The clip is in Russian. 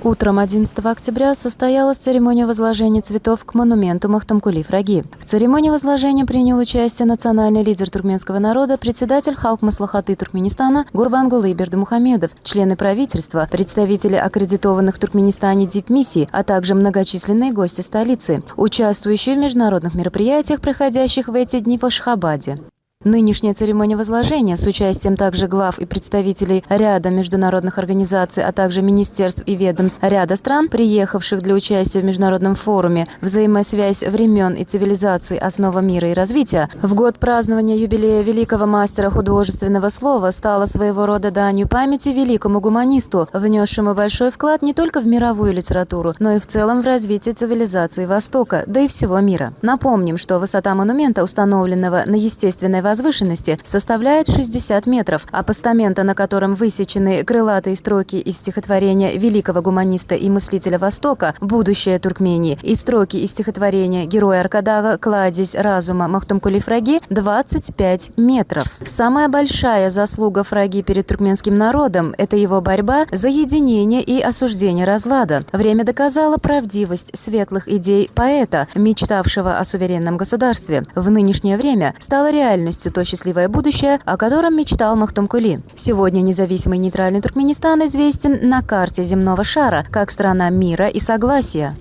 Утром 11 октября состоялась церемония возложения цветов к монументу Махтумкули Фраги. В церемонии возложения принял участие национальный лидер туркменского народа, председатель Халк Маслахаты Туркменистана Гурбангулы Бердымухамедов, члены правительства, представители аккредитованных в Туркменистане дипмиссий, а также многочисленные гости столицы, участвующие в международных мероприятиях, проходящих в эти дни в Ашхабаде. Нынешняя церемония возложения с участием также глав и представителей ряда международных организаций, а также министерств и ведомств ряда стран, приехавших для участия в международном форуме «Взаимосвязь времен и цивилизаций. Основа мира и развития» в год празднования юбилея великого мастера художественного слова стала своего рода данью памяти великому гуманисту, внесшему большой вклад не только в мировую литературу, но и в целом в развитие цивилизации Востока, да и всего мира. Напомним, что высота монумента, установленного на естественной возвышенности, составляет 60 метров, а постамента, на котором высечены крылатые строки из стихотворения великого гуманиста и мыслителя Востока «Будущее Туркмении» и строки из стихотворения героя Аркадага «Кладезь разума» Махтумкули Фраги 25 метров. Самая большая заслуга Фраги перед туркменским народом – это его борьба за единение и осуждение разлада. Время доказало правдивость светлых идей поэта, мечтавшего о суверенном государстве. В нынешнее время стало реальностью то счастливое будущее, о котором мечтал Махтумкули. Сегодня независимый нейтральный Туркменистан известен на карте земного шара как страна мира и согласия.